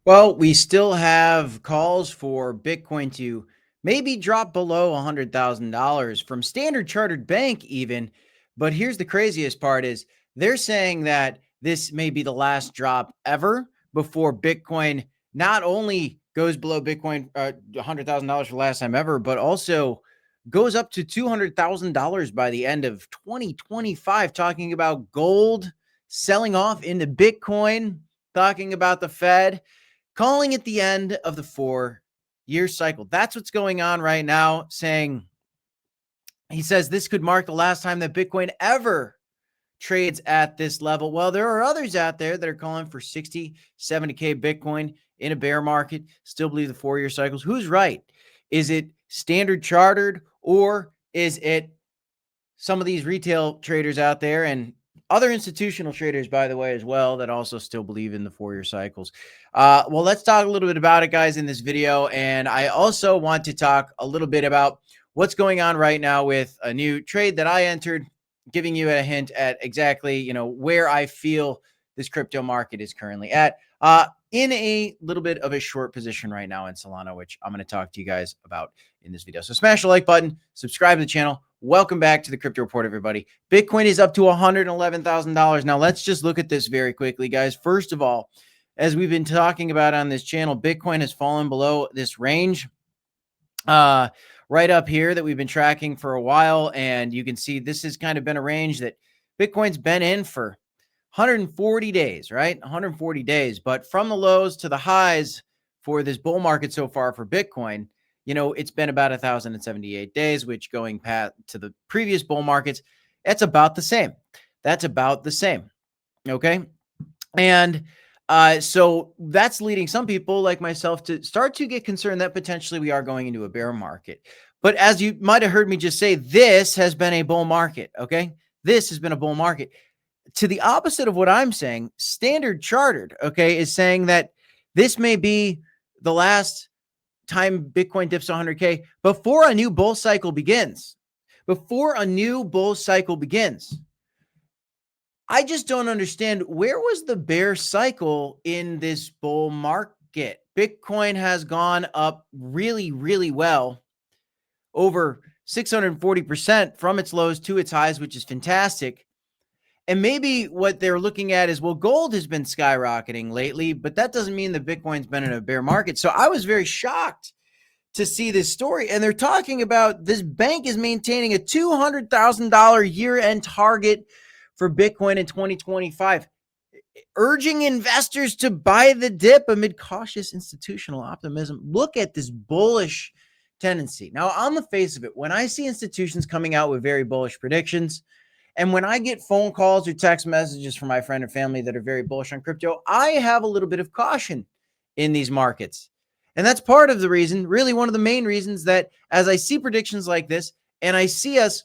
Well, we still have calls for Bitcoin to maybe drop below $100,000 from Standard Chartered Bank even. But here's the craziest part is they're saying that this may be the last drop ever before Bitcoin not only goes below Bitcoin $100,000 for the last time ever, but also goes up to $200,000 by the end of 2025, talking about gold selling off into Bitcoin, talking about the Fed calling it the end of the 4-year cycle. That's what's going on right now, saying he says this could mark the last time that Bitcoin ever trades at this level. Well, there are others out there that are calling for 60, 70K Bitcoin in a bear market, still believe the 4-year cycles. Who's right? Is it Standard Chartered or is it some of these retail traders out there and other institutional traders, by the way, as well, that also still believe in the 4-year cycles? Well, let's talk a little bit about it, guys, in this video. And I also want to talk a little bit about what's going on right now with a new trade that I entered, giving you a hint at exactly, where I feel this crypto market is currently at. In a little bit of a short position right now in Solana, which I'm going to talk to you guys about in this video. So smash the like button, subscribe to the channel. Welcome back to the Crypto Report, everybody. Bitcoin is up to $111,000. Now, let's just look at this very quickly, guys. First of all, as we've been talking about on this channel, Bitcoin has fallen below this range right up here that we've been tracking for a while. And you can see this has kind of been a range that Bitcoin's been in for 140 days, right? 140 days. But from the lows to the highs for this bull market so far for Bitcoin, it's been about 1,078 days, which going past to the previous bull markets, that's about the same. That's about the same. Okay. And so that's leading some people like myself to start to get concerned that potentially we are going into a bear market. But as you might have heard me just say, this has been a bull market. Okay. This has been a bull market. To the opposite of what I'm saying, Standard Chartered, okay, is saying that this may be the last time Bitcoin dips 100K before a new bull cycle begins. Before a new bull cycle begins. I just don't understand, where was the bear cycle in this bull market? Bitcoin has gone up really, really well, over 640% from its lows to its highs, which is fantastic. And maybe what they're looking at is, well, gold has been skyrocketing lately, but that doesn't mean that Bitcoin's been in a bear market. So I was very shocked to see this story. And they're talking about this bank is maintaining a $200,000 year-end target for Bitcoin in 2025, urging investors to buy the dip amid cautious institutional optimism. Look at this bullish tendency. Now, on the face of it, when I see institutions coming out with very bullish predictions, and when I get phone calls or text messages from my friend or family that are very bullish on crypto, I have a little bit of caution in these markets. And that's part of the reason, really one of the main reasons, that as I see predictions like this and I see us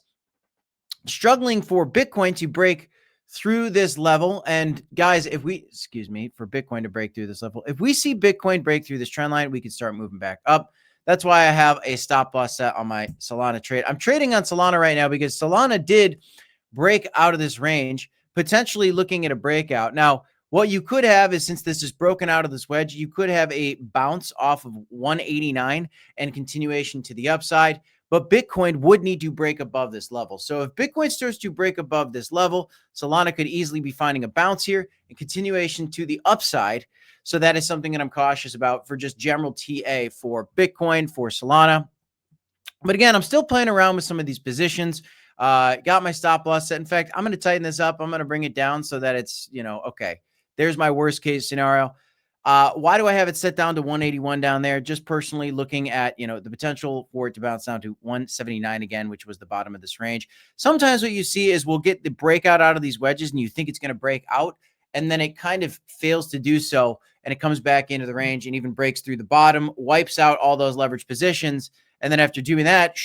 struggling for Bitcoin to break through this level. And guys, for Bitcoin to break through this level, if we see Bitcoin break through this trend line, we can start moving back up. That's why I have a stop loss set on my Solana trade. I'm trading on Solana right now because Solana did break out of this range, potentially looking at a breakout. Now, what you could have is, since this is broken out of this wedge, you could have a bounce off of 189 and continuation to the upside. But Bitcoin would need to break above this level. So if Bitcoin starts to break above this level, Solana could easily be finding a bounce here and continuation to the upside. So that is something that I'm cautious about for just general TA for Bitcoin, for Solana. But again, I'm still playing around with some of these positions. Got my stop loss set. In fact, I'm going to tighten this up. I'm going to bring it down so that it's, okay, there's my worst case scenario. Why do I have it set down to 181 down there? Just personally looking at, the potential for it to bounce down to 179 again, which was the bottom of this range. Sometimes what you see is we'll get the breakout out of these wedges and you think it's going to break out, and then it kind of fails to do so. And it comes back into the range and even breaks through the bottom, wipes out all those leverage positions. And then after doing that,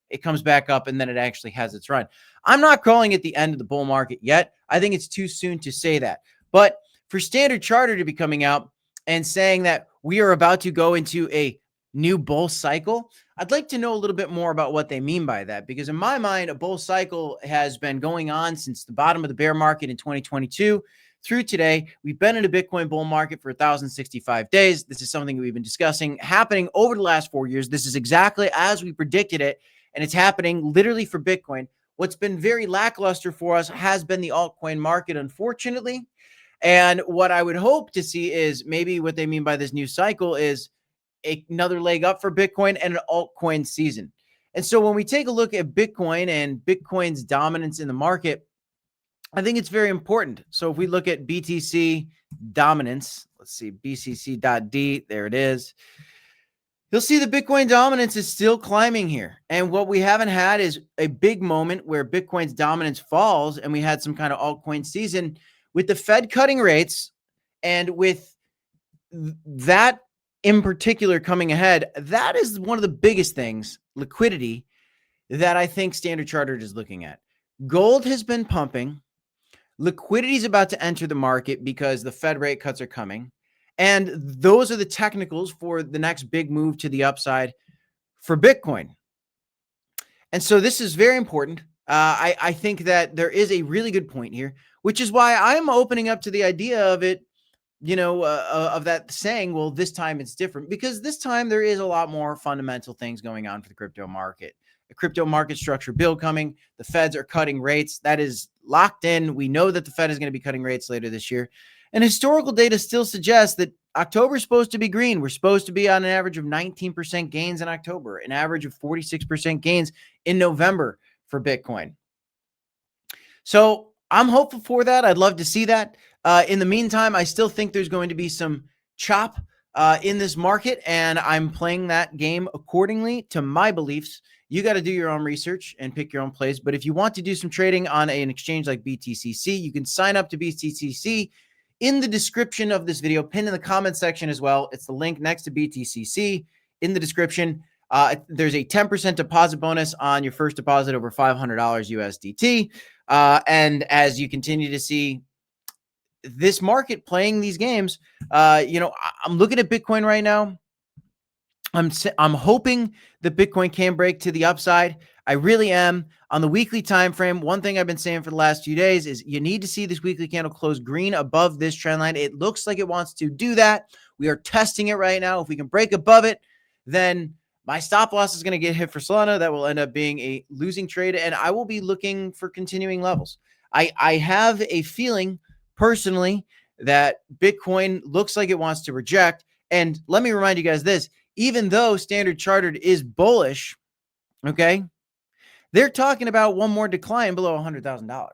it comes back up and then it actually has its run. I'm not calling it the end of the bull market yet. I think it's too soon to say that. But for Standard Chartered to be coming out and saying that we are about to go into a new bull cycle, I'd like to know a little bit more about what they mean by that. Because in my mind, a bull cycle has been going on since the bottom of the bear market in 2022 through today. We've been in a Bitcoin bull market for 1,065 days. This is something we've been discussing happening over the last 4 years. This is exactly as we predicted it, and it's happening literally for Bitcoin. What's been very lackluster for us has been the altcoin market, unfortunately. And what I would hope to see is maybe what they mean by this new cycle is another leg up for Bitcoin and an altcoin season. And so when we take a look at Bitcoin and Bitcoin's dominance in the market, I think it's very important. So if we look at BTC dominance, let's see, BCC.D, there it is. You'll see the Bitcoin dominance is still climbing here. And what we haven't had is a big moment where Bitcoin's dominance falls and we had some kind of altcoin season with the Fed cutting rates and with that in particular coming ahead. That is one of the biggest things, liquidity, that I think Standard Chartered is looking at. Gold has been pumping. Liquidity is about to enter the market because the Fed rate cuts are coming. And those are the technicals for the next big move to the upside for Bitcoin. And so this is very important. I think that there is a really good point here, which is why I'm opening up to the idea of it, of that saying, well, this time it's different, because this time there is a lot more fundamental things going on for the crypto market. A crypto market structure bill coming. The Feds are cutting rates. That is locked in. We know that the Fed is going to be cutting rates later this year. And historical data still suggests that October is supposed to be green. We're supposed to be on an average of 19% gains in October, an average of 46% gains in November for Bitcoin. So I'm hopeful for that. I'd love to see that. In the meantime, I still think there's going to be some chop in this market, and I'm playing that game accordingly to my beliefs. You got to do your own research and pick your own plays. But if you want to do some trading on an exchange like BTCC, you can sign up to BTCC in the description of this video, pinned in the comment section as well. It's the link next to BTCC in the description. There's a 10% deposit bonus on your first deposit over $500 USDT. And as you continue to see this market playing these games, I'm looking at Bitcoin right now. I'm hoping that Bitcoin can break to the upside. I really am. On the weekly time frame, one thing I've been saying for the last few days is you need to see this weekly candle close green above this trend line. It looks like it wants to do that. We are testing it right now. If we can break above it, then my stop loss is going to get hit for Solana. That will end up being a losing trade, and I will be looking for continuing levels. I have a feeling personally that Bitcoin looks like it wants to reject. And let me remind you guys this, even though Standard Chartered is bullish, okay, they're talking about one more decline below $100,000.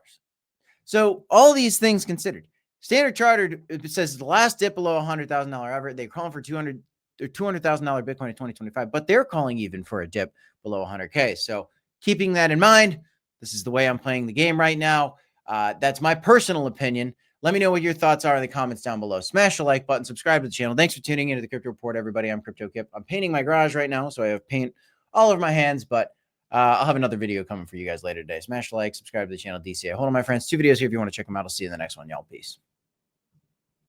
So all these things considered, Standard Chartered, it says the last dip below $100,000 ever. They're calling for $200,000 Bitcoin in 2025, but they're calling even for a dip below 100K. So keeping that in mind, this is the way I'm playing the game right now. That's my personal opinion. Let me know what your thoughts are in the comments down below. Smash the like button, subscribe to the channel. Thanks for tuning into the Crypto Report, everybody. I'm Crypto Kip. I'm painting my garage right now, so I have paint all over my hands, but I'll have another video coming for you guys later today. Smash the like, subscribe to the channel, DCA. Hold on, my friends. 2 videos here if you want to check them out. I'll see you in the next one, y'all. Peace.